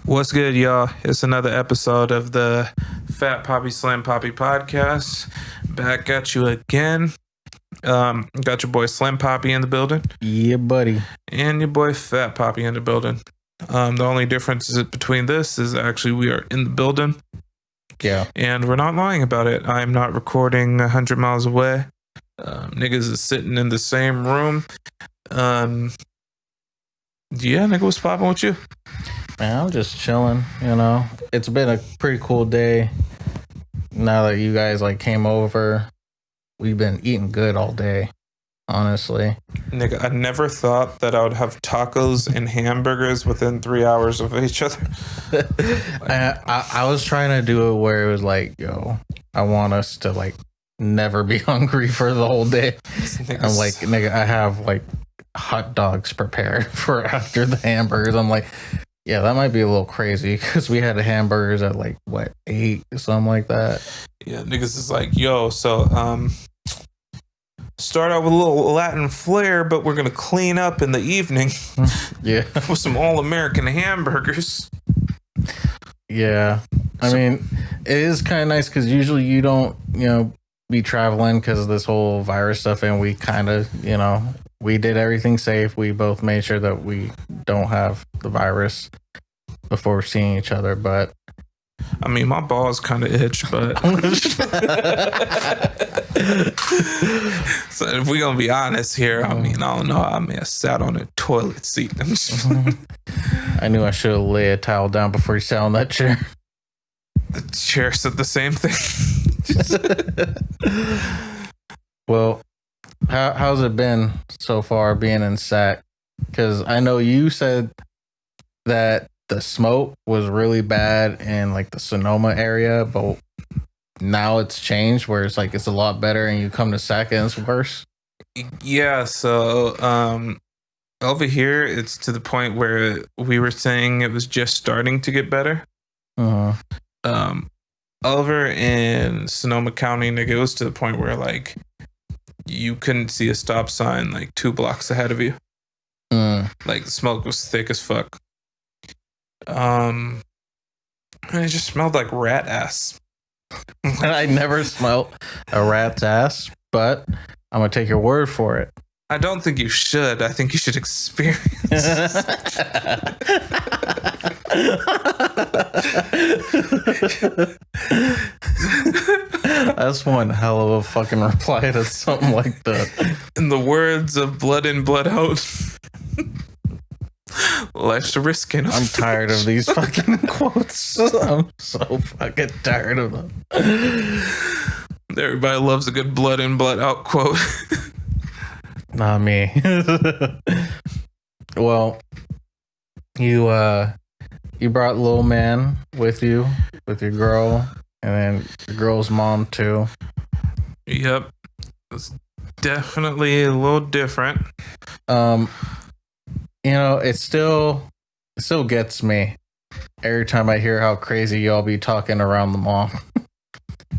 What's good, y'all? It's another episode of the Fat Papi Slim Papi podcast. Back at you again. Got your boy Slim Papi in the building. Yeah, buddy. And your boy Fat Papi in the building. The only difference between this is actually we are in the building. Yeah. And we're not lying about it. I'm not recording 100 miles away. Niggas is sitting in the same room. Yeah, nigga, what's popping with you? Man, I'm just chilling, you know. It's been a pretty cool day. Now that you guys came over, we've been eating good all day, honestly. Nigga, I never thought that I would have tacos and hamburgers within 3 hours of each other. I was trying to do it where it was like, yo, I want us to never be hungry for the whole day. I'm like, nigga, I have hot dogs prepared for after the hamburgers. I'm like, yeah, that might be a little crazy because we had hamburgers at 8, something like that. Yeah, niggas is like, yo, so start out with a little Latin flair, but we're gonna clean up in the evening. Yeah, with some all-American hamburgers. Yeah, I mean, it is kind of nice because usually you don't, be traveling because of this whole virus stuff, and we kind of, we did everything safe. We both made sure that we don't have the virus before seeing each other, but I mean, my balls kind of itch, but so if we're gonna be honest here, I mean, I don't know. I may have sat on a toilet seat. I knew I should have laid a towel down before you sat on that chair. The chair said the same thing. Well, how's it been so far being in SAC? Because I know you said that the smoke was really bad in the Sonoma area, but now it's changed where it's it's a lot better, and you come to SAC and it's worse. Yeah, so over here it's to the point where we were saying it was just starting to get better. Over in Sonoma County, nigga, it was to the point where you couldn't see a stop sign 2 blocks ahead of you. The smoke was thick as fuck. And it just smelled like rat ass. I never smelled a rat's ass, but I'm gonna take your word for it. I don't think you should. I think you should experience. That's one hell of a fucking reply to something like that. In the words of Blood In, Blood Out, life's a risk. I'm tired of these fucking quotes. I'm so fucking tired of them. Everybody loves a good Blood In, Blood Out quote. Not me. Well, you brought little man with you, with your girl, and then your girl's mom too. Yep. It's definitely a little different. It still gets me every time I hear how crazy y'all be talking around the mom.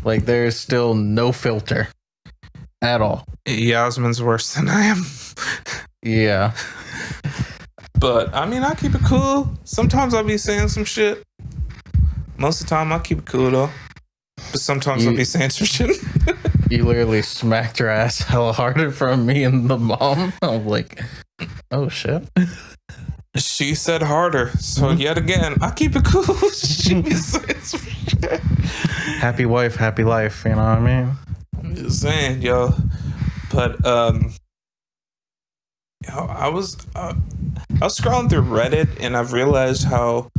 There's still no filter at all. Yasmin's worse than I am. Yeah. But I mean, I keep it cool. Sometimes I'll be saying some shit. Most of the time I keep it cool though. But sometimes I'll be saying some shit. You literally smacked her ass hella harder from me and the mom. I'm like, oh shit. She said harder. So yet again, I keep it cool. She be saying some shit. Happy wife, happy life, you know what I mean? I'm just saying, yo. But I was scrolling through Reddit, and I've realized how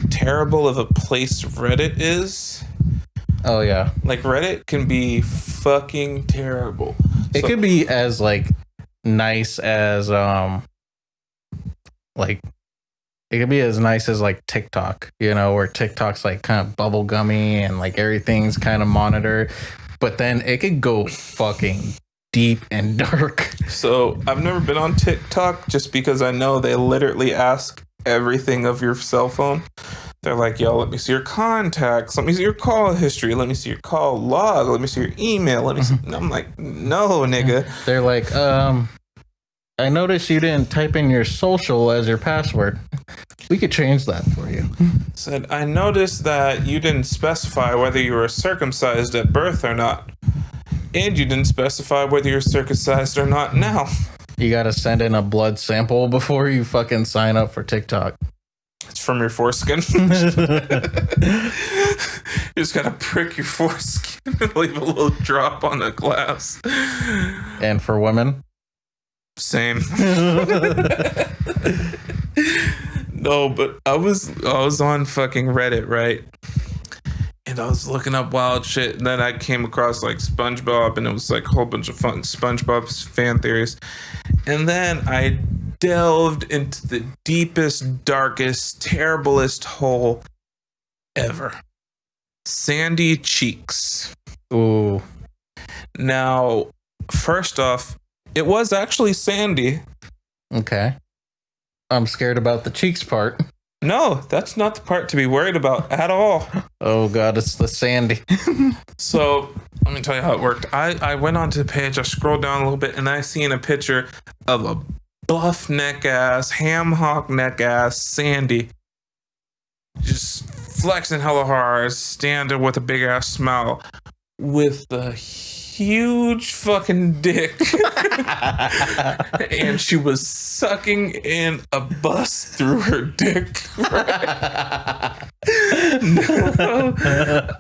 terrible of a place Reddit is. Oh yeah, Reddit can be fucking terrible. It could be as nice as it could be as nice as TikTok, where TikTok's kind of bubblegummy and everything's kind of monitored, but then it could go fucking deep and dark. So I've never been on TikTok just because I know they literally ask everything of your cell phone. They're like, yo, let me see your contacts. Let me see your call history. Let me see your call log. Let me see your email. Let me see. And I'm like, no, nigga. They're like, I noticed you didn't type in your social as your password. We could change that for you. Said, I noticed that you didn't specify whether you were circumcised at birth or not. And you didn't specify whether you're circumcised or not now. You gotta send in a blood sample before you fucking sign up for TikTok. It's from your foreskin. You just gotta prick your foreskin and leave a little drop on the glass. And for women? Same. No, but I was on fucking Reddit, right? And I was looking up wild shit, and then I came across like SpongeBob, and it was like a whole bunch of fun SpongeBob's fan theories. And then I delved into the deepest, darkest, terriblest hole ever. Sandy cheeks. Ooh. Now, first off, it was actually Sandy. Okay. I'm scared about the cheeks part. No, that's not the part to be worried about at all. Oh god, it's the Sandy. So let me tell you how it worked. I went onto the page, I scrolled down a little bit, and I seen a picture of a buff neck ass, ham hock neck ass Sandy, just flexing hella hard, standing with a big ass smile, with a huge fucking dick. And she was sucking in a bus through her dick. Right?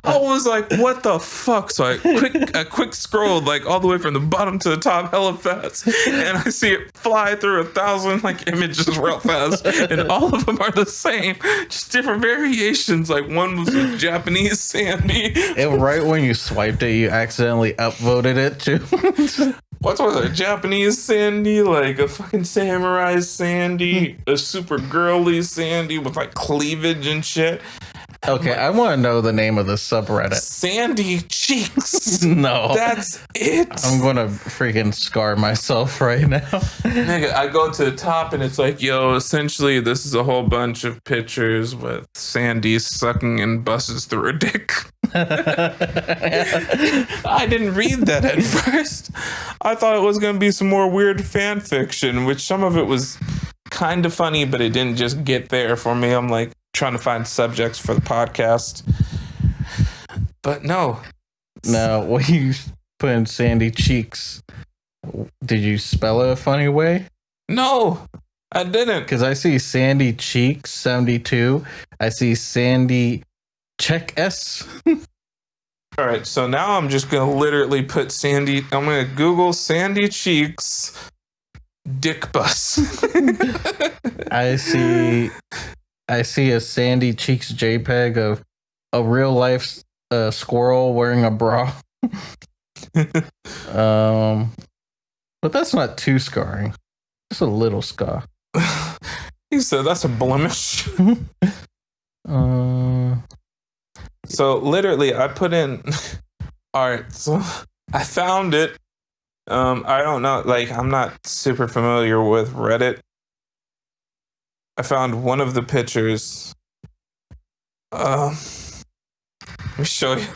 I was like, what the fuck? So I quick scrolled like all the way from the bottom to the top hella fast, and I see it fly through 1,000 like images real fast, and all of them are the same, just different variations. Like one was a Japanese Sandy. And right when you swiped it, you accidentally upvoted it too. What was it? A Japanese Sandy, like a fucking samurai Sandy, a super girly Sandy with like cleavage and shit. Okay, I want to know the name of the subreddit. Sandy cheeks. No. That's it. I'm going to freaking scar myself right now. Nigga, I go to the top and it's like, yo, essentially this is a whole bunch of pictures with Sandy sucking in buses through her dick. I didn't read that at first. I thought it was going to be some more weird fan fiction, which some of it was kind of funny, but it didn't just get there for me. I'm like trying to find subjects for the podcast. But no. Now, when you put in Sandy cheeks, did you spell it a funny way? No, I didn't. Because I see Sandy cheeks 72. I see Sandy check S. All right, so now I'm just going to literally put Sandy, I'm going to Google Sandy cheeks dick bus. I see a Sandy cheeks JPEG of a real life squirrel wearing a bra. But that's not too scarring. Just a little scar. He said that's a blemish. So literally I put in, all right, so I found it. I don't know, like I'm not super familiar with Reddit. I found one of the pictures. Let me show you.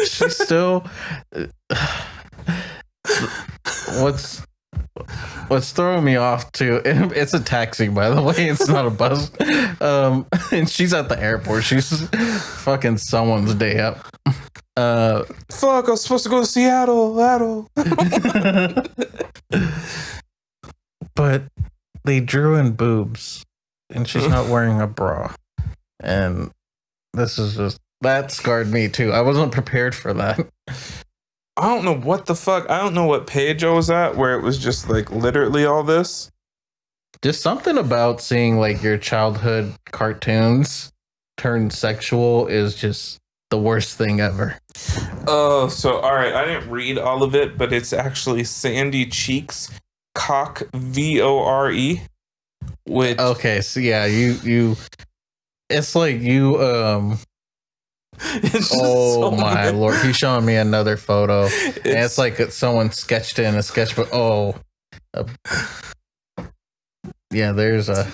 She's still. What's throwing me off too? It's a taxi, by the way. It's not a bus. And she's at the airport. She's fucking someone's day up. Fuck! I was supposed to go to Seattle. But they drew in boobs, and she's not wearing a bra. And this is just that scarred me too. I wasn't prepared for that. I don't know what the fuck. I don't know what page I was at where it was just like literally all this. Just something about seeing like your childhood cartoons turn sexual is just the worst thing ever. Oh, so all right. I didn't read all of it, but it's actually Sandy Cheeks Cock VORE. Which okay, so yeah, you it's like you it's oh my lord, he's showing me another photo. And it's like someone sketched in a sketchbook. Yeah, there's a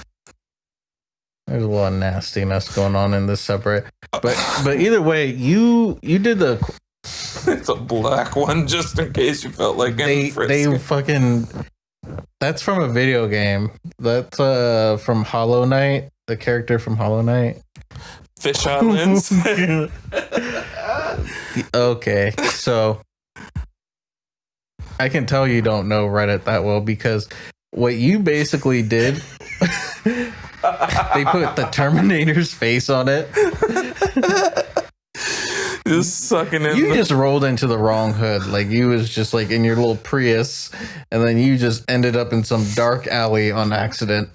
lot of nastiness going on in this subreddit. But either way, you did the It's a black one, just in case you felt like they fucking. That's from a video game. That's from Hollow Knight, the character from Hollow Knight. Fish Islands. Okay, so I can tell you don't know Reddit that well because what you basically did, they put the Terminator's face on it. Just sucking in. You just rolled into the wrong hood. Like you was just like in your little Prius, and then you just ended up in some dark alley on accident.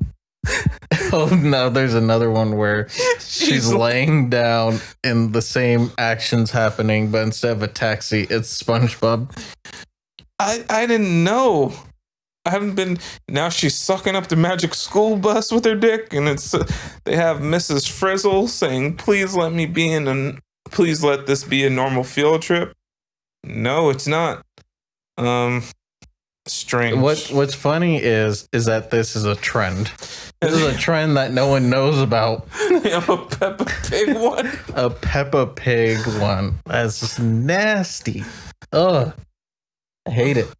Oh no, there's another one where she's laying down and the same actions happening, but instead of a taxi, it's SpongeBob. I didn't know. I haven't been. Now she's sucking up the magic school bus with her dick, and it's they have Mrs. Frizzle saying, "Please let me be in a. Please let this be a normal field trip." No, it's not. Strange. What's funny is that this is a trend. This is a trend that no one knows about. They have a Peppa Pig one. A Peppa Pig one. That's just nasty. Ugh. I hate it.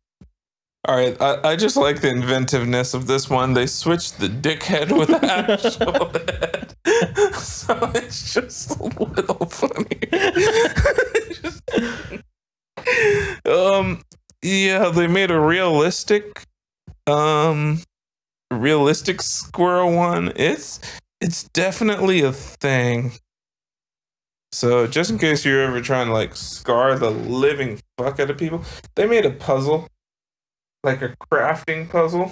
All right, I just like the inventiveness of this one. They switched the dickhead with the actual head, so it's just a little funny. Yeah, they made a realistic squirrel one. It's definitely a thing. So just in case you're ever trying to like scar the living fuck out of people, they made a puzzle. Like a crafting puzzle.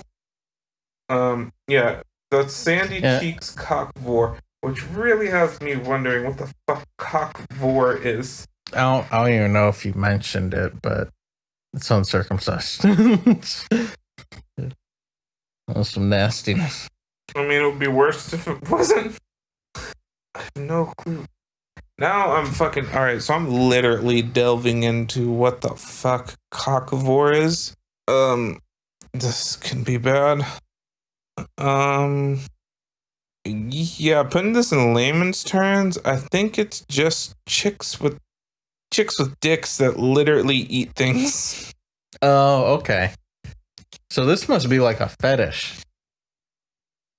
Yeah, the Sandy Cheeks cockvore, which really has me wondering what the fuck cockvore is. I don't even know if you mentioned it, but it's uncircumcised. That's some nastiness. I mean, it would be worse if it wasn't. I have no clue. Now I'm fucking alright, so I'm literally delving into what the fuck cockvore is. This can be bad. Yeah, putting this in layman's terms, I think it's just chicks with dicks that literally eat things. Oh, okay. So this must be like a fetish.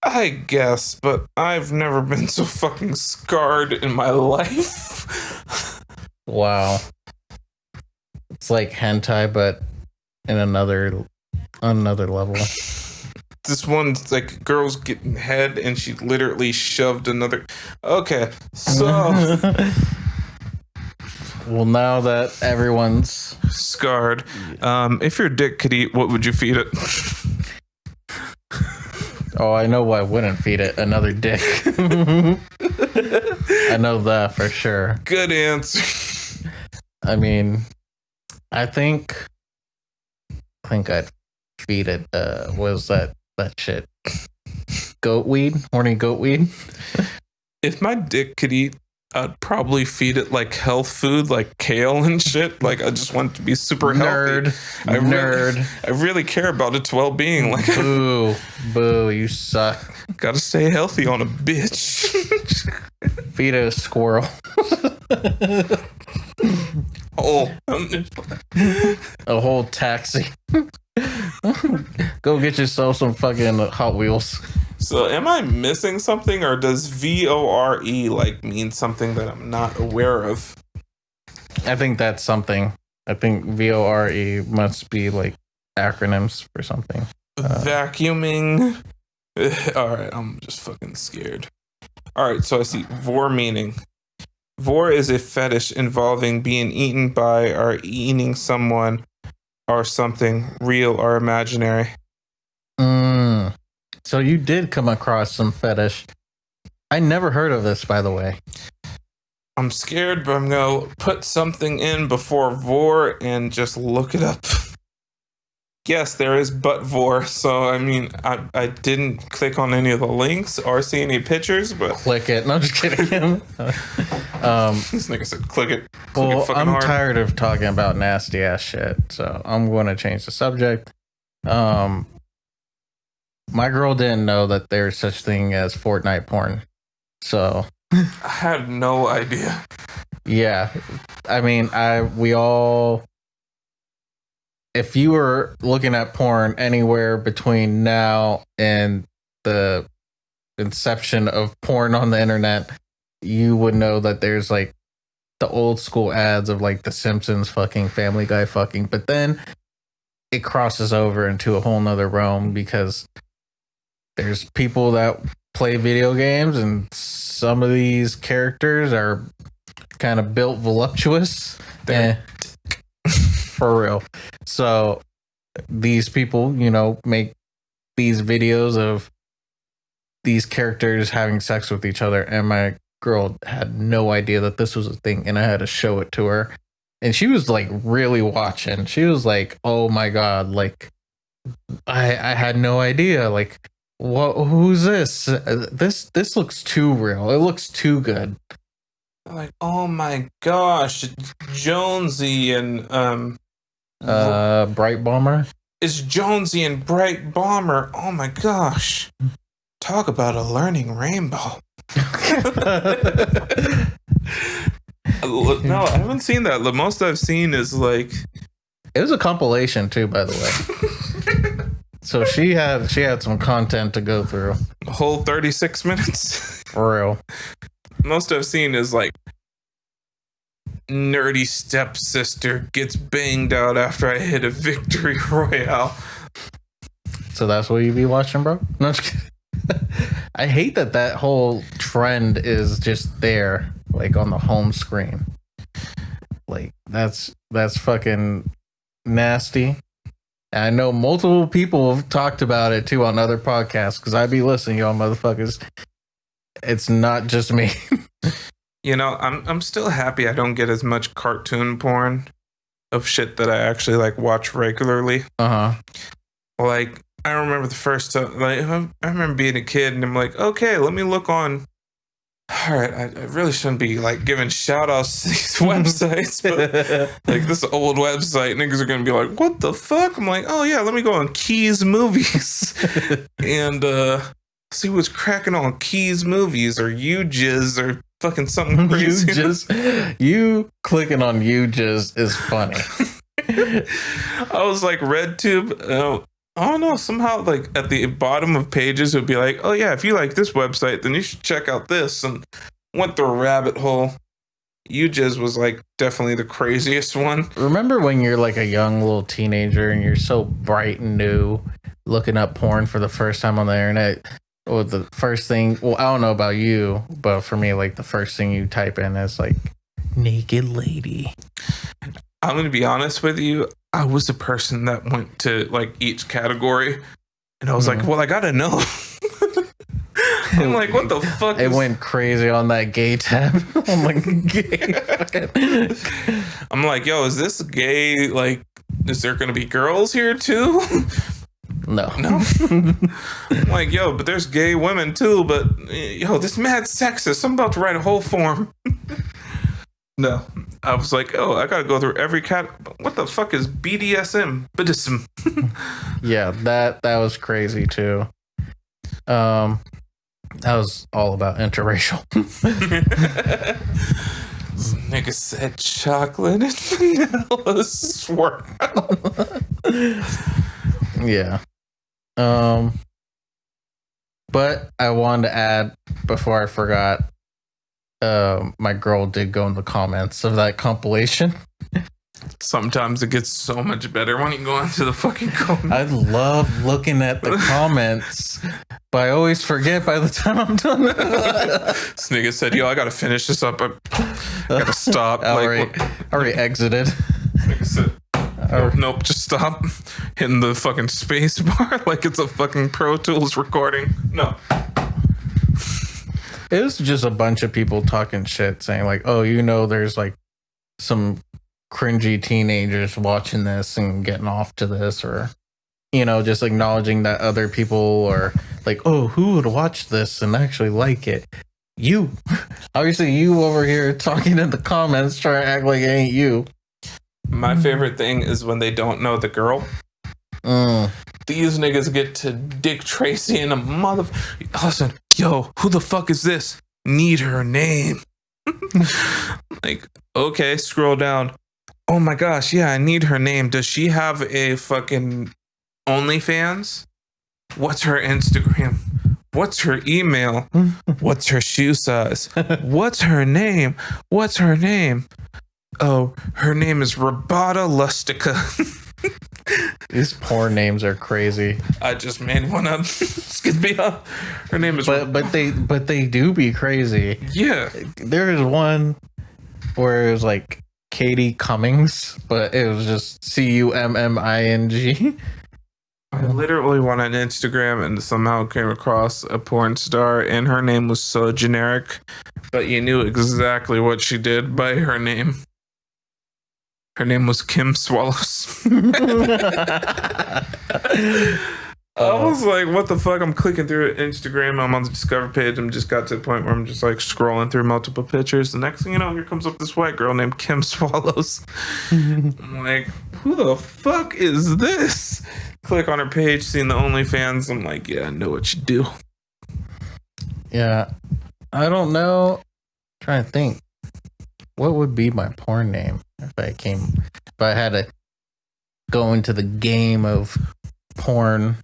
I guess, but I've never been so fucking scarred in my life. Wow. It's like hentai, but in another level. This one's like girls getting head and she literally shoved another. Okay, so well, now that everyone's scarred, if your dick could eat, what would you feed it? Oh, I know why I wouldn't feed it another dick. I know that for sure. Good answer. I mean, I think I'd feed it. Was that shit? Goat weed, horny goat weed. If my dick could eat, I'd probably feed it like health food, like kale and shit. Like I just want it to be super healthy. I really care about its well-being. Like boo, you suck. Gotta stay healthy on a bitch. Feed a squirrel. A whole taxi. Go get yourself some fucking Hot Wheels. So am I missing something, or does VORE like mean something that I'm not aware of? I think that's something. I think VORE must be like acronyms for something. Vacuuming. Alright, I'm just fucking scared. Alright, so I see vor meaning. Vor is a fetish involving being eaten by or eating someone or something real or imaginary. So you did come across some fetish. I never heard of this, by the way. I'm scared, but I'm going to put something in before vor and just look it up. Yes, there is but vor. So, I mean, I didn't click on any of the links or see any pictures, but... Click it. No, I'm just kidding. This nigga said click it. Well, I'm tired of talking about nasty ass shit, so I'm going to change the subject. My girl didn't know that there's such thing as Fortnite porn. So... I had no idea. Yeah. I mean, we all. If you were looking at porn anywhere between now and the inception of porn on the internet, you would know that there's like the old school ads of like The Simpsons fucking, Family Guy fucking, but then it crosses over into a whole nother realm because there's people that play video games and some of these characters are kind of built voluptuous. For real. So these people, you know, make these videos of these characters having sex with each other, and my girl had no idea that this was a thing, and I had to show it to her, and she was like really watching. She was like, oh my god, like I had no idea, like what, who's this? This looks too real, it looks too good. Like, oh my gosh, Jonesy and Bright Bomber. It's Jonesy and Bright Bomber. Oh my gosh. Talk about a learning rainbow. No, I haven't seen that. The most I've seen is like, it was a compilation too, by the way. So she had some content to go through. A whole 36 minutes. For real. Most I've seen is like, nerdy stepsister gets banged out after I hit a victory royale. So that's what you be watching, bro? No, I'm just kidding. I hate that whole trend is just there, like on the home screen. Like that's fucking nasty. And I know multiple people have talked about it too on other podcasts because I be listening, y'all motherfuckers. It's not just me. You know, I'm still happy I don't get as much cartoon porn of shit that I actually like watch regularly. Like, I remember the first time, like, I remember being a kid and I'm like, okay, let me look on. All right, I really shouldn't be like giving shout outs to these websites, but like this old website, niggas are gonna be like, what the fuck? I'm like, oh yeah, let me go on Keys Movies and see what's cracking on Keys Movies or UJizz or fucking something crazy. You clicking on UJizz is funny. I was like, RedTube. I don't know, somehow like at the bottom of pages it would be like, oh yeah, if you like this website, then you should check out this, and went through a rabbit hole. UJizz was like definitely the craziest one. Remember when you're like a young little teenager and you're so bright and new, looking up porn for the first time on the internet? Or the first thing, well, I don't know about you, but for me, like the first thing you type in is like naked lady. I'm going to be honest with you. I was the person that went to like each category and I was like, well, I got to know. I'm like, what the fuck? It went crazy on that gay tab. I'm like, gay. I'm like, yo, is this gay? Like, is there going to be girls here too? No. I'm like, yo, but there's gay women too, but yo, this mad sexist. I'm about to write a whole form. No, I was like, oh, I gotta go through every cat. What the fuck is BDSM? Buddhism. Yeah, that was crazy too. That was all about interracial. Nigga said chocolate and vanilla swirl. Yeah. But I wanted to add before I forgot. My girl did go in the comments of that compilation. Sometimes it gets so much better when you go into the fucking comments. I love looking at the comments, but I always forget by the time I'm done. This nigga said, yo, I gotta finish this up. I gotta stop. I already exited. Nigga said, nope, just stop hitting the fucking space bar like it's a fucking Pro Tools recording. No. It was just a bunch of people talking shit, saying like, oh, you know, there's like some cringy teenagers watching this and getting off to this, or, you know, just acknowledging that other people are like, oh, who would watch this and actually like it? You. Obviously, you over here talking in the comments trying to act like it ain't you. My favorite thing is when they don't know the girl. These niggas get to Dick Tracy and Listen, yo, who the fuck is this? Need her name. Like, okay, scroll down. Oh my gosh, yeah, I need her name. Does she have a fucking OnlyFans? What's her Instagram? What's her email? What's her shoe size? What's her name? What's her name? Oh, her name is Rabata Lustica. These porn names are crazy. I just made one up. It's gonna be up. Her name is. But they do be crazy. Yeah. There is one where it was like Katie Cummings, but it was just Cumming. I literally went on Instagram and somehow came across a porn star, and her name was so generic, but you knew exactly what she did by her name. Her name was Kim Swallows. I was like, what the fuck? I'm clicking through Instagram. I'm on the Discover page. I'm just got to the point where I'm just like scrolling through multiple pictures. The next thing you know, here comes up this white girl named Kim Swallows. I'm like, who the fuck is this? Click on her page, seeing the OnlyFans. I'm like, yeah, I know what you do. Yeah. I don't know. I'm trying to think. What would be my porn name if I had to go into the game of porn?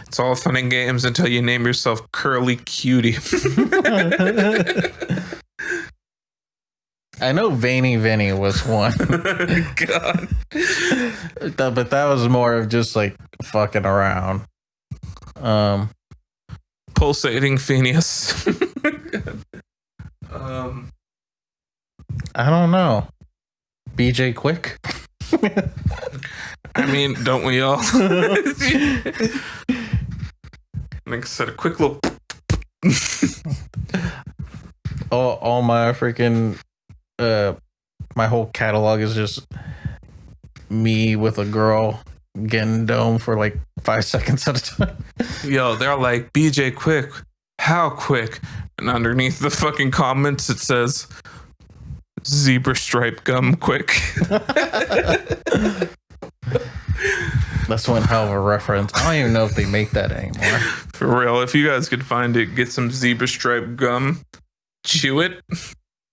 It's all fun and games until you name yourself Curly Cutie. I know Veiny Vinny was one. God. But that was more of just like fucking around. Pulsating Phineas. I don't know. BJ Quick? I mean, don't we all? Like I said, a quick little. all my freaking my whole catalog is just me with a girl getting dome for like 5 seconds at a time. Yo, they're like, BJ Quick, how quick? And underneath the fucking comments it says zebra stripe gum quick. That's one hell of a reference. I don't even know if they make that anymore. For real, if you guys could find it, get some zebra stripe gum, chew it,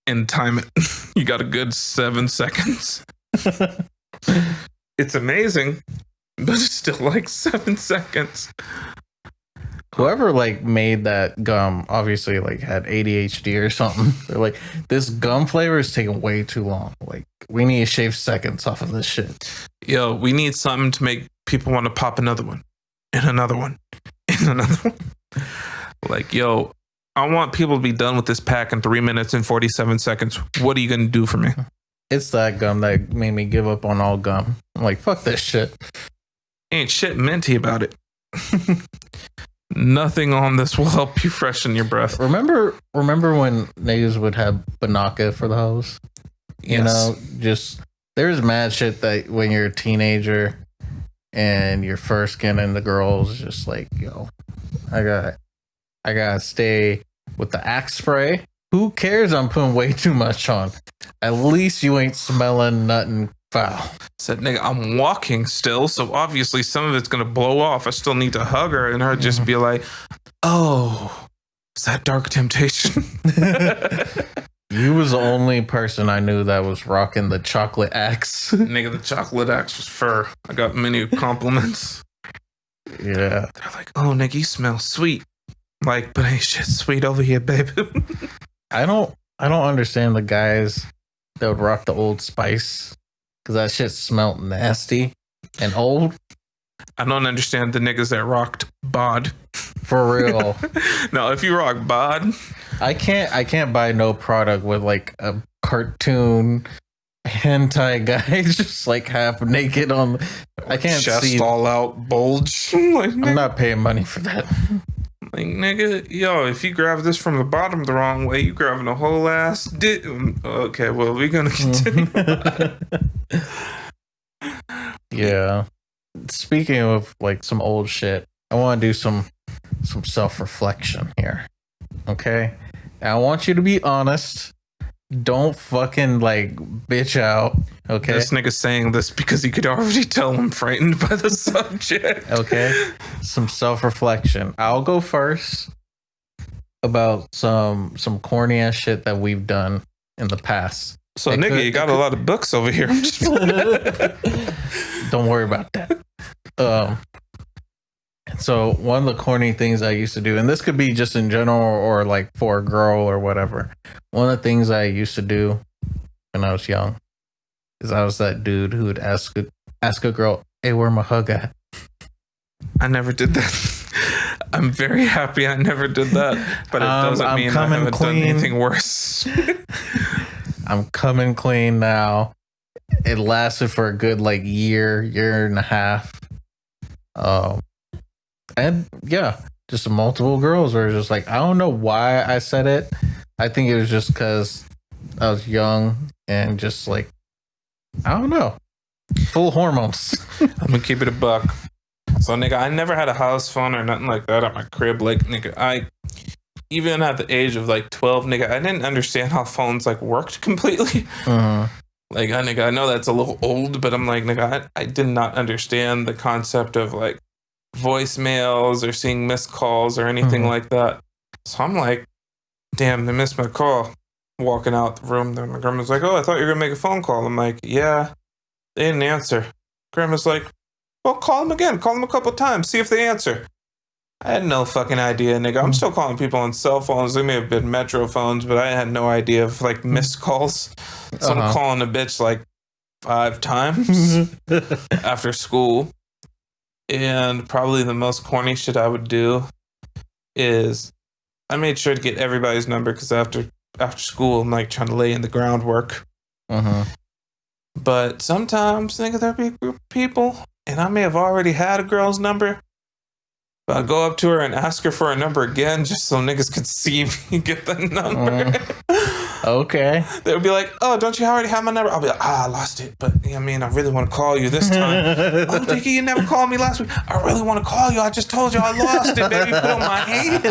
and time it. You got a good 7 seconds. It's amazing, but it's still like 7 seconds. Whoever like made that gum obviously like had ADHD or something. They're like, this gum flavor is taking way too long. Like, we need to shave seconds off of this shit. Yo, we need something to make people want to pop another one, and another one, and another one. Like, yo, I want people to be done with this pack in 3 minutes and 47 seconds. What are you gonna do for me? It's that gum that made me give up on all gum. I'm like, fuck this shit. Ain't shit minty about it. Nothing on this will help you freshen your breath. Remember when niggas would have Banaka for the hose? You know, just there's mad shit that when you're a teenager and you're first getting the girls, just like, yo, I gotta stay with the Axe spray. Who cares? I'm putting way too much on. At least you ain't smelling nothing foul. Said, nigga, I'm walking still, so obviously some of it's gonna blow off. I still need to hug her, and her just be like, oh, is that Dark Temptation? You was the only person I knew that was rocking the chocolate Axe. Nigga, the chocolate Axe was fur. I got many compliments. Yeah. They're like, oh, nigga, you smell sweet. Like, but ain't shit sweet over here, baby. I don't understand the guys that would rock the Old Spice, because that shit smelled nasty and old. I don't understand the niggas that rocked bod. For real. No, if you rock bod, I can't buy no product with like a cartoon hentai guy just like half naked on. I can't chest see all out bulge. Like, I'm not paying money for that. Like, nigga, yo, if you grab this from the bottom the wrong way, you grabbing a whole ass dick. Okay, well, we're gonna continue. Yeah. Speaking of like some old shit, I want to do some self-reflection here. Okay? And I want you to be honest. Don't fucking like bitch out. Okay? This nigga saying this because he could already tell I'm frightened by the subject. Okay? Some self-reflection. I'll go first. about some corny ass shit that we've done in the past. So, nigga, you got a lot of books over here. Don't worry about that. So one of the corny things I used to do, and this could be just in general or like for a girl or whatever. One of the things I used to do when I was young is I was that dude who would ask a girl, "Hey, where my hug at?" I never did that. I'm very happy I never did that, but it doesn't mean I haven't done anything worse. I'm coming clean now. It lasted for a good like year and a half. And yeah, just multiple girls were just like, I don't know why I said it. I think it was just because I was young and just like, I don't know, full hormones. I'm gonna keep it a buck. So, nigga, I never had a house phone or nothing like that at my crib. Like, nigga, even at the age of like 12, nigga, I didn't understand how phones like worked completely. Like, nigga, I know that's a little old, but I'm like, nigga, I did not understand the concept of like voicemails or seeing missed calls or anything like that. So I'm like, damn, they missed my call. Walking out the room, then my grandma's like, oh, I thought you were gonna make a phone call. I'm like, yeah, they didn't answer. Grandma's like, well, call them again. Call them a couple times. See if they answer. I had no fucking idea, nigga. I'm still calling people on cell phones. They may have been Metro phones, but I had no idea of like missed calls. So I'm calling a bitch like 5 times after school. And probably the most corny shit I would do is I made sure to get everybody's number because after school, I'm like trying to lay in the groundwork. But sometimes, nigga, there'd be a group of people, and I may have already had a girl's number, but I'd go up to her and ask her for a number again just so niggas could see me get the number. Okay. They would be like, oh, don't you already have my number? I'll be like, I lost it, but I mean, I really want to call you this time. Oh, Dickie, you never called me last week. I really want to call you. I just told you I lost it, baby. Put on my hand.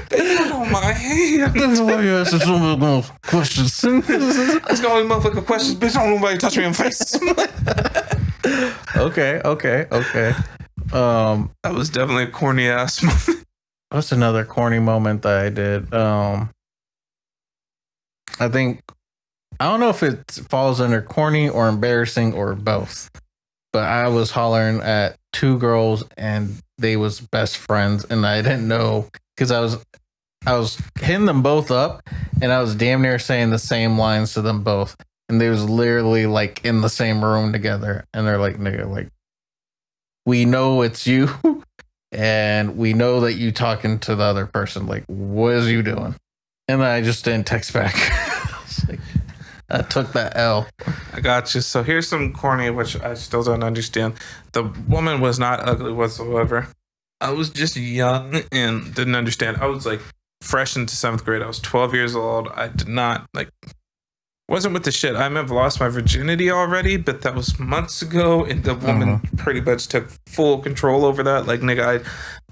Baby, put on my hand. That's why you asked so many questions. Ask all these motherfucking questions. Bitch, don't nobody touch me in the face. Okay. That was definitely a corny ass moment. What's another corny moment that I did? I think, I don't know if it falls under corny or embarrassing or both, but I was hollering at 2 girls and they was best friends, and I didn't know because I was hitting them both up, and I was damn near saying the same lines to them both, and they was literally like in the same room together, and they're like, nigga, like, we know it's you, and we know that you talking to the other person. Like, what is you doing? And I just didn't text back. Like, I took that L. I got you. So here's some corny, which I still don't understand. The woman was not ugly whatsoever. I was just young and didn't understand. I was like fresh into 7th grade. I was 12 years old. I did not wasn't with the shit. I may have lost my virginity already, but that was months ago, and the woman pretty much took full control over that. Like, nigga,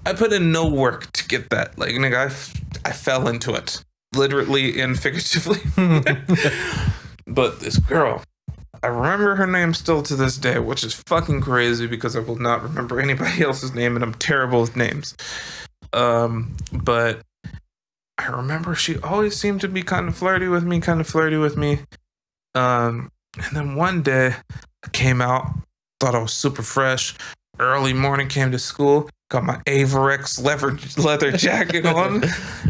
I put in no work to get that. Like, nigga, I fell into it, literally and figuratively. But this girl, I remember her name still to this day, which is fucking crazy because I will not remember anybody else's name, and I'm terrible with names. But I remember she always seemed to be kind of flirty with me. And then one day I came out, thought I was super fresh. Early morning, came to school, got my Averex leather jacket on.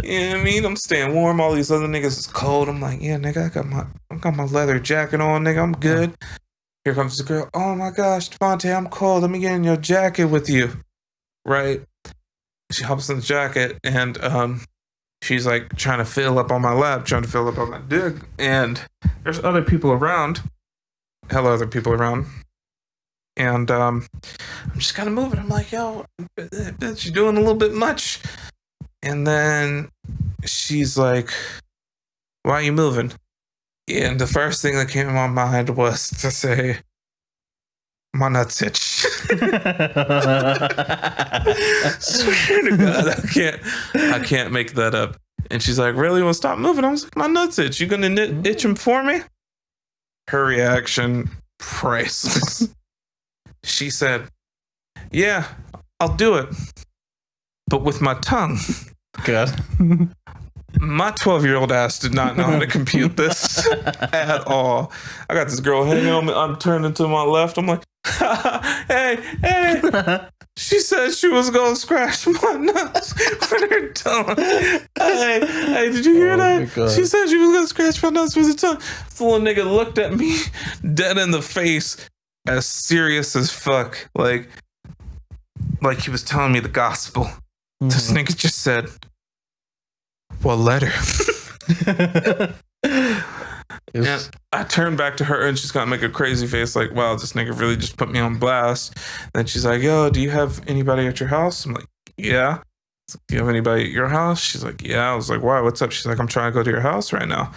You know what I mean? I'm staying warm. All these other niggas is cold. I'm like, yeah, nigga, I got my leather jacket on, nigga. I'm good. Here comes the girl. Oh my gosh, Devontae, I'm cold. Let me get in your jacket with you. Right? She hops in the jacket, and she's like trying to fill up on my lap, trying to fill up on my dick, and there's other people around. Hella other people around. And I'm just kind of moving. I'm like, yo, bitch, you're doing a little bit much. And then she's like, why are you moving? And the first thing that came in my mind was to say, my nuts itch. Swear to God, I can't make that up. And she's like, really? Well, stop moving. I was like, my nuts itch. You gonna itch them for me? Her reaction, priceless. She said, yeah, I'll do it, but with my tongue. God. My 12-year-old ass did not know how to compute this at all. I got this girl hanging on me. I'm turning to my left. I'm like, hey. She said she was going to scratch my nuts with her tongue. Hey, did you hear that? She said she was going to scratch my nuts with her tongue. This little nigga looked at me dead in the face, as serious as fuck. Like he was telling me the gospel. Mm-hmm. This nigga just said, what letter? And I turned back to her and she's gonna make a crazy face like, wow, this nigga really just put me on blast. Then she's like, yo, do you have anybody at your house? I'm like, yeah. Do you have anybody at your house? She's like, yeah. I was like, why? What's up? She's like, I'm trying to go to your house right now.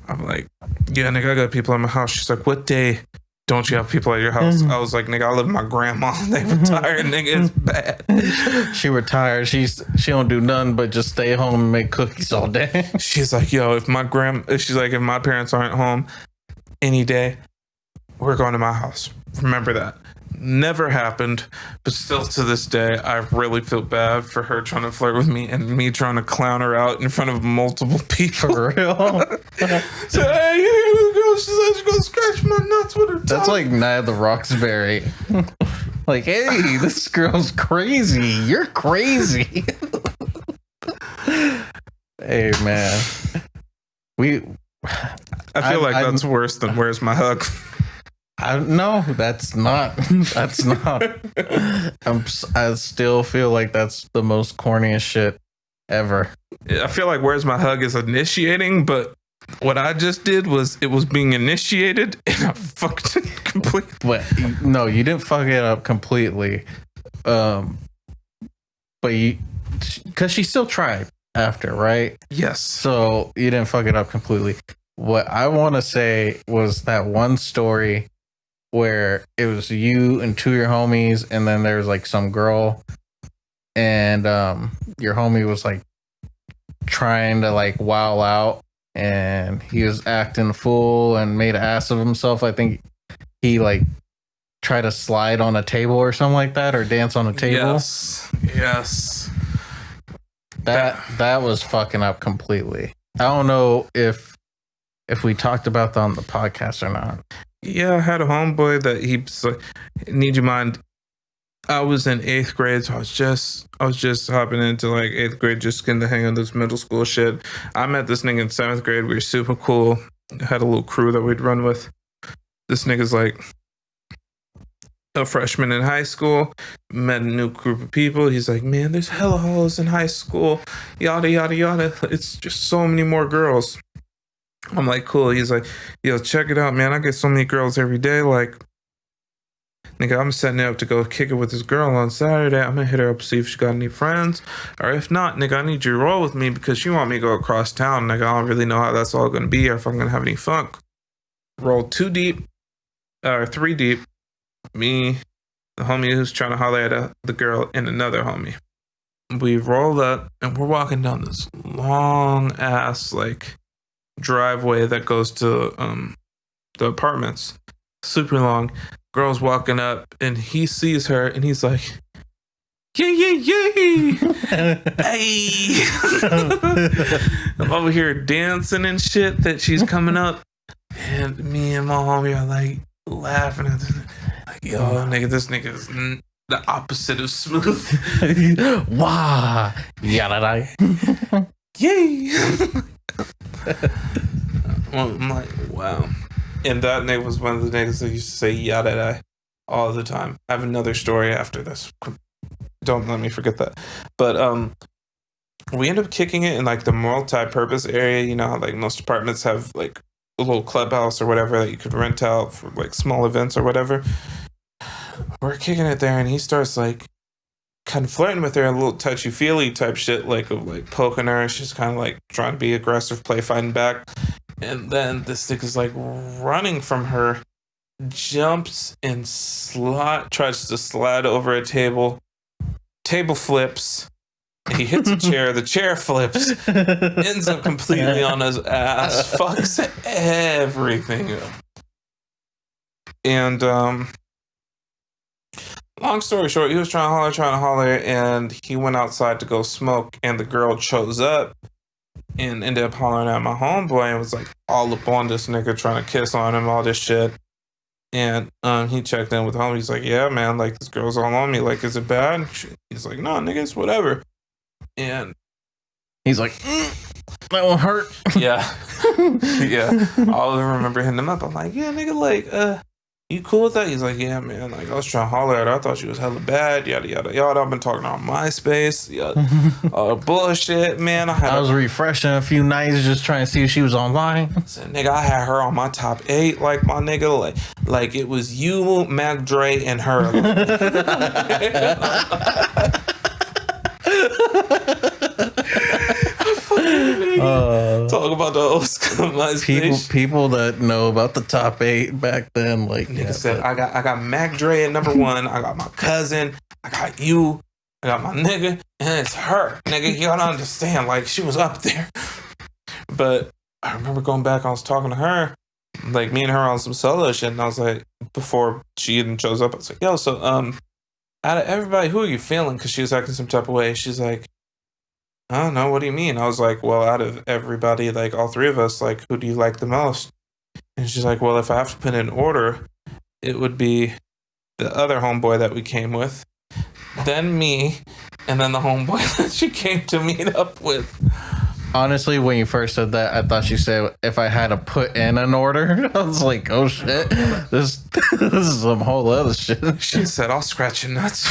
I'm like, yeah, nigga, I got people at my house. She's like, what day don't you have people at your house? I was like, nigga, I live with my grandma. They retired, nigga. It's bad. She retired. She don't do nothing but just stay home and make cookies all day. She's like, yo, if my parents aren't home any day, we're going to my house. Remember that. Never happened, but still to this day, I really feel bad for her trying to flirt with me and me trying to clown her out in front of multiple people. For real? So, hey, this girl, she said she's gonna scratch my nuts with her tongue. That's like Nia the Roxbury. Like, hey, this girl's crazy. You're crazy. Hey, man. I feel like that's worse than where's my hug. No, that's not. That's not. I still feel like that's the most corniest shit ever. I feel like where's my hug is initiating, but what I just did was it was being initiated and I fucked it completely. But no, you didn't fuck it up completely. But because she still tried after, right? Yes. So you didn't fuck it up completely. What I want to say was that one story where it was you and two of your homies, and then there was like some girl, and your homie was like trying to like wow out, and he was acting a fool and made an ass of himself. I think he like tried to slide on a table or something like that, or dance on a table. Yes. That was fucking up completely. I don't know if we talked about that on the podcast or not. Yeah, I had a homeboy that he's like, need you mind, I was in 8th grade, so I was just hopping into like 8th grade, just getting to hang on this middle school shit. I met this nigga in 7th grade. We were super cool. Had a little crew that we'd run with. This nigga's like a freshman in high school, met a new group of people. He's like, man, there's hella hoes in high school, yada, yada, yada. It's just so many more girls. I'm like, cool. He's like, yo, check it out, man. I get so many girls every day. Like, nigga, I'm setting it up to go kick it with this girl on Saturday. I'm gonna hit her up, see if she got any friends. Or if not, nigga, I need you to roll with me because she want me to go across town. Nigga, I don't really know how that's all gonna be or if I'm gonna have any fun. Roll 2 deep, or 3 deep. Me, the homie who's trying to holler at the girl, and another homie. We roll up and we're walking down this long ass, like, driveway that goes to the apartments. Super long. Girl's walking up and he sees her and he's like, yay. Hey. I'm over here dancing and shit that she's coming up, and me and my homie are like laughing at this. Like, yo, nigga, this nigga is the opposite of smooth. Wow. Yada. Yay. Well, I'm like, wow. And that nigga was one of the niggas that used to say yada all the time. I have another story after this. Don't let me forget that. But we ended up kicking it in like the multi-purpose area. You know how like most apartments have like a little clubhouse or whatever that you could rent out for like small events or whatever. We're kicking it there and he starts like kind of flirting with her, a little touchy-feely type shit, like of like poking her. She's kind of like trying to be aggressive, play fighting back. And then this nigga's like running from her, jumps and tries to slide over a table. Table flips. He hits a chair. The chair flips. Ends up completely on his ass. Fucks everything up. And Long story short, he was trying to holler, and he went outside to go smoke, and the girl shows up and ended up hollering at my homeboy and was like all up on this nigga, trying to kiss on him, all this shit. And he checked in with home. He's like, yeah, man, like this girl's all on me. Like, is it bad? He's like, no, nigga, it's whatever. And he's like, that won't hurt. Yeah. Yeah. I'll remember hitting him up. I'm like, yeah, nigga, like, you cool with that? He's like, yeah, man. Like, I was trying to holler at her. I thought she was hella bad. Yada, yada, yada. I've been talking on MySpace. Yada. Bullshit, man. I was refreshing a few nights just trying to see if she was online. I said, nigga, I had her on my top 8. Like, my nigga, like it was you, Mac Dre, and her. Talk about the old school MySpace. People that know about the top 8 back then, like nigga said, I got Mac Dre at number 1. I got my cousin. I got you. I got my nigga, and it's her. Nigga, you gotta understand. Like, she was up there. But I remember going back. I was talking to her, like me and her on some solo shit, and I was like, before she even shows up, I was like, yo, so out of everybody, who are you feeling? Because she was acting some type of way. She's like, I don't know, what do you mean? I was like, well, out of everybody, like all 3 of us, like, who do you like the most? And she's like, well, if I have to put in order, it would be the other homeboy that we came with, then me, and then the homeboy that she came to meet up with. Honestly, when you first said that, I thought you said if I had to put in an order. I was like, oh shit, this is some whole other shit. She said, I'll scratch your nuts.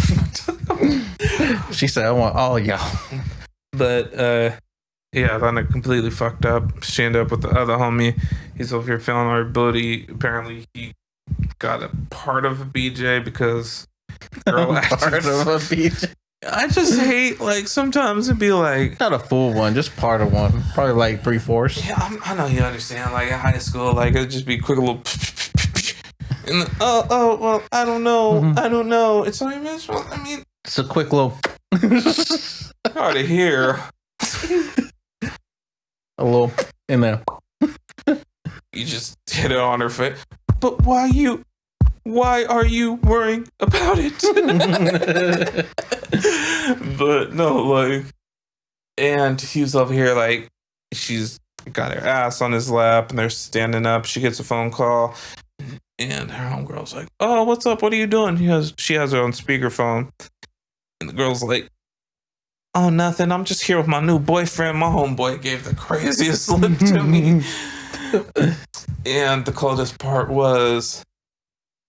She said, I want all y'all. But yeah, then it completely fucked up. She ended up with the other homie. He's over here feeling our ability. Apparently, he got a part of a BJ because girl part of a BJ. I just hate, like, sometimes it'd be like, not a full one, just part of one, probably like 3/4. Yeah, I know you understand. Like in high school, like it'd just be quick little. And well, I don't know. Mm-hmm. I don't know. It's not even. I mean, it's a quick little. Hard to hear. A little in there. You just hit it on her face. But why are you worrying about it? But no, like, and he's over here like, she's got her ass on his lap and they're standing up. She gets a phone call and her homegirl's like, oh, what's up? What are you doing? She has her own speakerphone. And the girl's like, oh, nothing. I'm just here with my new boyfriend. My homeboy gave the craziest look to me. And the coldest part was,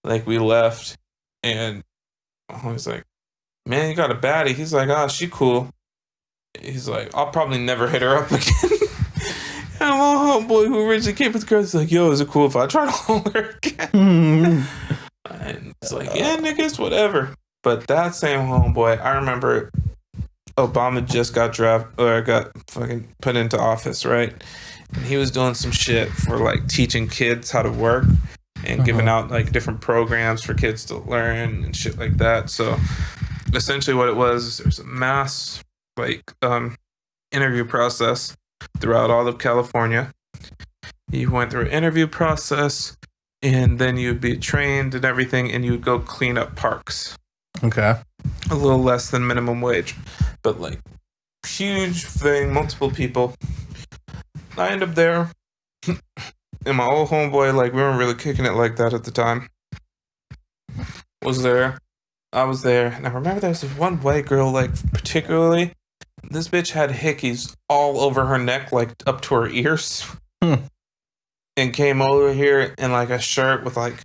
like, we left, and my homie's like, man, you got a baddie. He's like, she cool. He's like, I'll probably never hit her up again. And my homeboy who originally came with the girl is like, yo, is it cool if I try to hold her again? And it's like, yeah, niggas, whatever. But that same homeboy, I remember Obama just got fucking put into office, right? And he was doing some shit for like teaching kids how to work and giving out like different programs for kids to learn and shit like that. So essentially what it was, there's a mass like interview process throughout all of California. You went through an interview process and then you'd be trained and everything, and you would go clean up parks. Okay. A little less than minimum wage, but like huge thing, multiple people. I end up there, and my old homeboy, like, we weren't really kicking it like that at the time, was there. I was there, and I remember there was this one white girl, like, particularly, this bitch had hickeys all over her neck, like, up to her ears, and came over here in, like, a shirt with, like,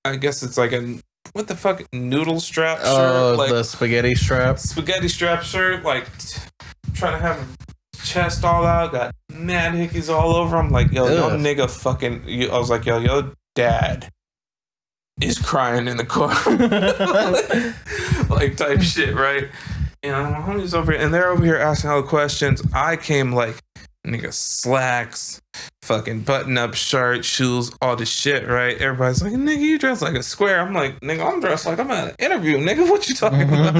I guess it's like a, what the fuck, noodle strap shirt? Like, the spaghetti strap? Spaghetti strap shirt, like, trying to have chest all out, got mad hickeys all over. I'm like, yo nigga fucking, I was like, yo dad is crying in the car. like type shit, right? And my homies over here, and they're over here asking all the questions. I came like, nigga, slacks, fucking button-up shirt, shoes, all this shit, right? Everybody's like, nigga, you dress like a square. I'm like, nigga, I'm dressed like I'm at an interview, nigga. What you talking about?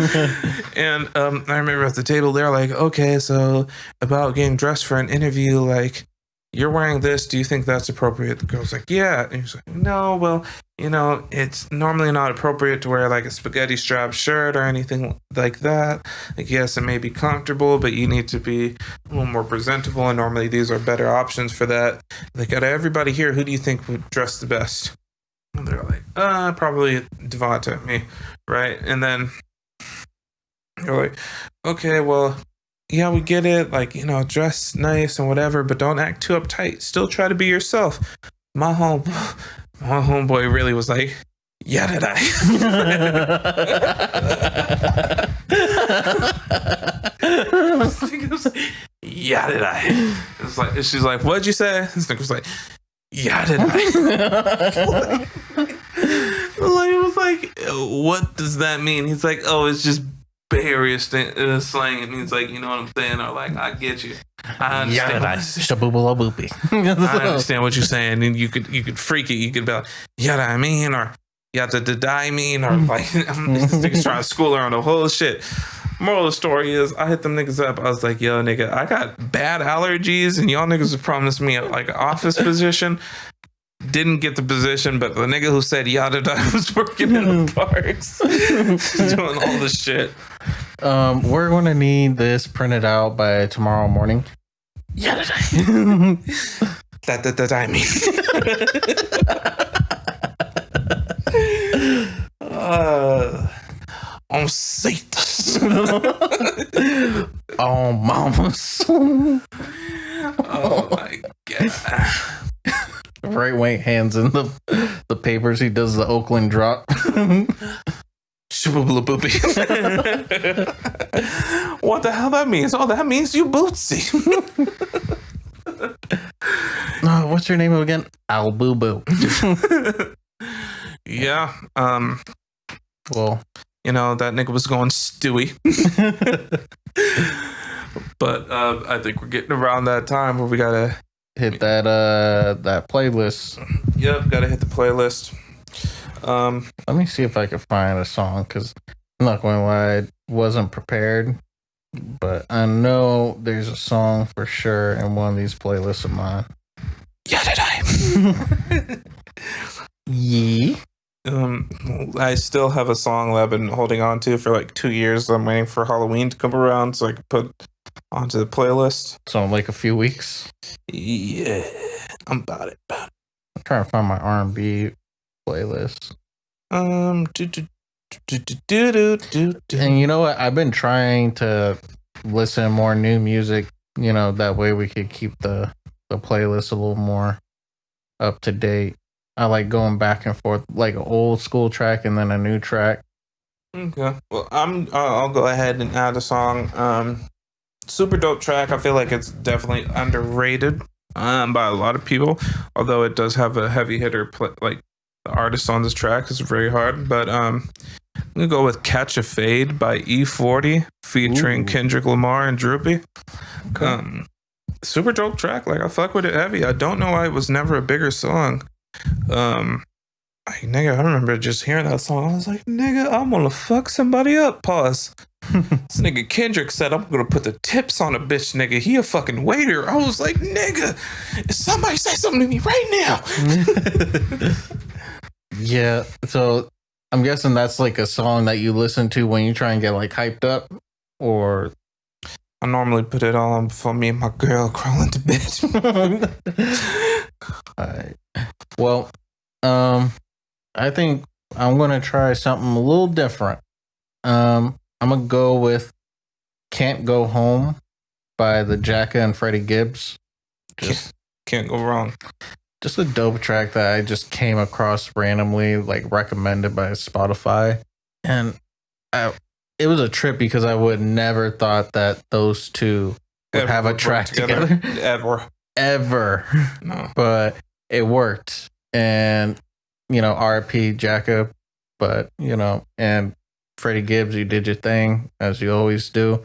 And I remember at the table, they're like, okay, so about getting dressed for an interview, like, you're wearing this. Do you think that's appropriate? The girl's like, yeah. And he's like, no, well, it's normally not appropriate to wear like a spaghetti strap shirt or anything like that. Like, yes, it may be comfortable, but you need to be a little more presentable. And normally these are better options for that. Like, out of everybody here, who do you think would dress the best? And they're like, probably Devonta, me, right? And then you're like, okay, well, yeah, we get it. Like, dress nice and whatever, but don't act too uptight. Still try to be yourself. My homeboy really was like, yeah, did I? Yeah, did I? It's like, she's like, what'd you say? This nigga was like, yeah, did I? Like, it was like, what does that mean? He's like, oh, it's just Bay Area slang. It means like, you know what I'm saying? Or like, I get you. I understand. I understand what you're saying. And you could freak it. You could be like, yeah, I mean, or yeah, did I mean, or like, this nigga's trying to school her on the whole shit. Moral of the story is, I hit them niggas up. I was like, yo, nigga, I got bad allergies, and y'all niggas have promised me like an office position. Didn't get the position, but the nigga who said yada da was working in the parks, doing all the shit. We're gonna need this printed out by tomorrow morning. Yada da. That I mean. On Cetus. Oh, mamas. Oh my god. Right Wayne hands in the papers. He does the Oakland drop. What the hell that means? Oh, that means you bootsy. What's your name again? Al Boo Boo. Yeah. Well, that nigga was going Stewie. But I think we're getting around that time where we gotta hit that playlist. Yep, gotta hit the playlist. Let me see if I can find a song, because I'm not going to lie, I wasn't prepared, but I know there's a song for sure in one of these playlists of mine. Yeah, did I? Yeah. I still have a song that I've been holding on to for like 2 years. I'm waiting for Halloween to come around so I can put onto the playlist. So in like a few weeks? Yeah, I'm about it. I'm trying to find my R&B playlist. And you know what? I've been trying to listen more new music, that way we could keep the playlist a little more up to date. I like going back and forth, like an old school track and then a new track. Okay. Well, I'll go ahead and add a song. Super dope track. I feel like it's definitely underrated by a lot of people, although it does have a heavy hitter. Like, the artist on this track is very hard, but I'm gonna go with "Catch a Fade" by E40 featuring Kendrick Lamar and Droopy. Okay. Super dope track. Like, I fuck with it heavy. I don't know why it was never a bigger song. Nigga, I remember just hearing that song. I was like, nigga, I'm gonna fuck somebody up. Pause. This nigga Kendrick said, I'm gonna put the tips on a bitch, nigga. He a fucking waiter. I was like, nigga, somebody say something to me right now. Yeah, so I'm guessing that's like a song that you listen to when you try and get like hyped up, or I normally put it on before me and my girl crawl into bed. Alright. Well, I think I'm gonna try something a little different. I'm gonna go with "Can't Go Home" by the Jacka and Freddie Gibbs. Just can't go wrong. Just a dope track that I just came across randomly, like recommended by Spotify, and it was a trip because I would never thought that those two would have a track together. Ever. No. But it worked. And, RP Jacka, but, and Freddie Gibbs, you did your thing, as you always do.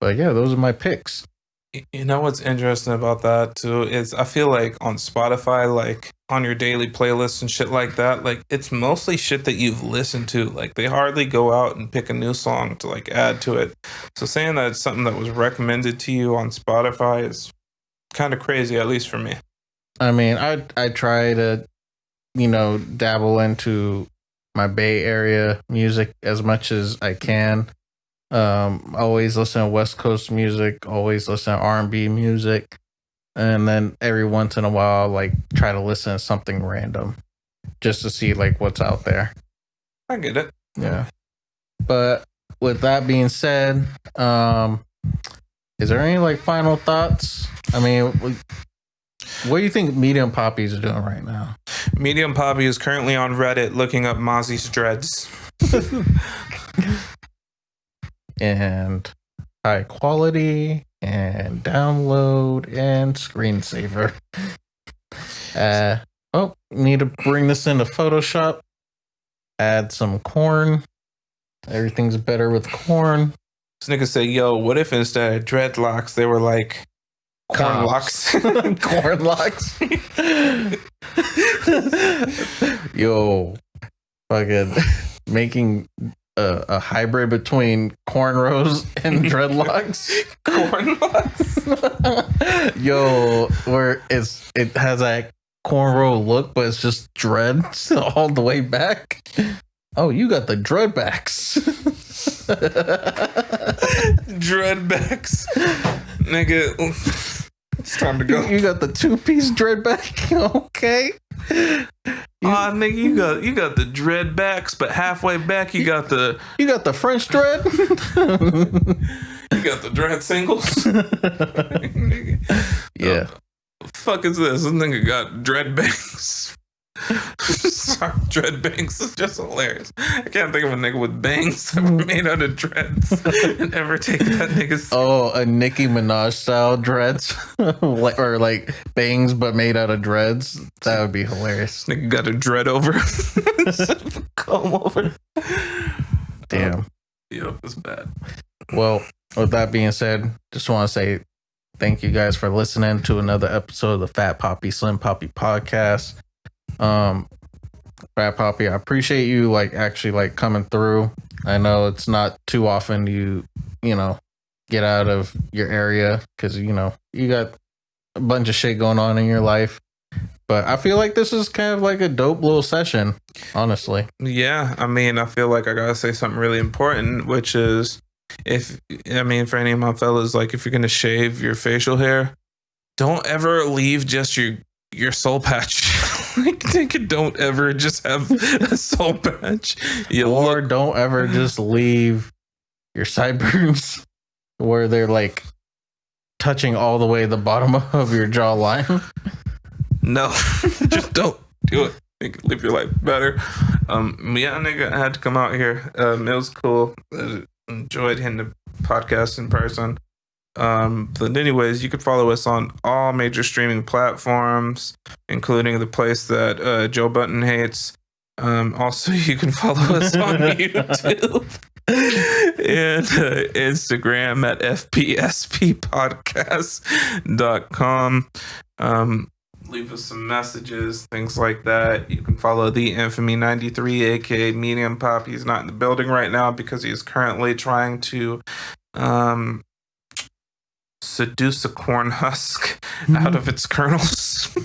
But yeah, those are my picks. You know what's interesting about that too is I feel like on Spotify, like on your daily playlists and shit like that, like it's mostly shit that you've listened to. Like they hardly go out and pick a new song to like add to it. So saying that it's something that was recommended to you on Spotify is kind of crazy, at least for me. I mean, I try to, dabble into my Bay Area music as much as I can. Always listen to West Coast music, always listen to R&B music. And then every once in a while, like, try to listen to something random just to see, like, what's out there. I get it. Yeah. But with that being said, is there any, like, final thoughts? I mean, what do you think Medium Papi is doing right now? Medium Papi is currently on Reddit looking up Mozzie's dreads. And high quality and download and screensaver. Need to bring this into Photoshop. Add some corn. Everything's better with corn. This nigga say, yo, what if instead of dreadlocks, they were like corn locks? Corn locks? Yo, fucking making a hybrid between cornrows and dreadlocks. Corn locks? Yo, where it has that cornrow look, but it's just dreads all the way back. Oh, you got the dreadbacks. Dreadbacks. Nigga, it's time to go. You got the 2-piece dreadback. Okay. Nigga, you got the dreadbacks, but halfway back you got the French dread. You got the dread singles. Yeah. Fuck is this? This nigga got dread bangs. Sorry, dread bangs is just hilarious. I can't think of a nigga with bangs that were made out of dreads and ever take that nigga's. Oh, a Nicki Minaj style dreads, or like bangs but made out of dreads. That would be hilarious. Nigga got a dread over, comb over. Damn. Yep, it's bad. Well, with that being said, just want to say thank you guys for listening to another episode of the Fat Papi Slim Papi podcast. Fat Papi, I appreciate you actually coming through. I know it's not too often you get out of your area because you got a bunch of shit going on in your life. But I feel like this is kind of like a dope little session, honestly. Yeah, I mean, I feel like I gotta say something really important, which is for any of my fellas, like if you're gonna shave your facial hair, don't ever leave just your soul patch. Don't ever just have a soul patch. Don't ever just leave your sideburns where they're like touching all the way the bottom of your jawline. No, just don't do it. Live your life better. Nigga, I had to come out here. It was cool. Enjoyed hitting the podcast in person. But anyways, you can follow us on all major streaming platforms, including the place that Joe Button hates. Also, you can follow us on YouTube and Instagram at fpsppodcast.com. Leave us some messages, things like that. You can follow the Infamy 93, aka Medium Papi. He's not in the building right now because he is currently trying to seduce a corn husk out of its kernels.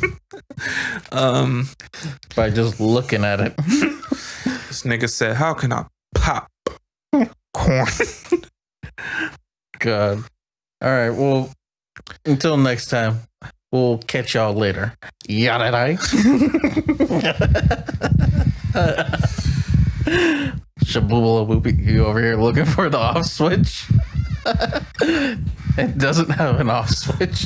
By just looking at it. This nigga said, how can I pop corn? God. All right, well, until next time, we'll catch y'all later. Yadidi. Shaboobala boopy. You over here looking for the off switch? It doesn't have an off switch.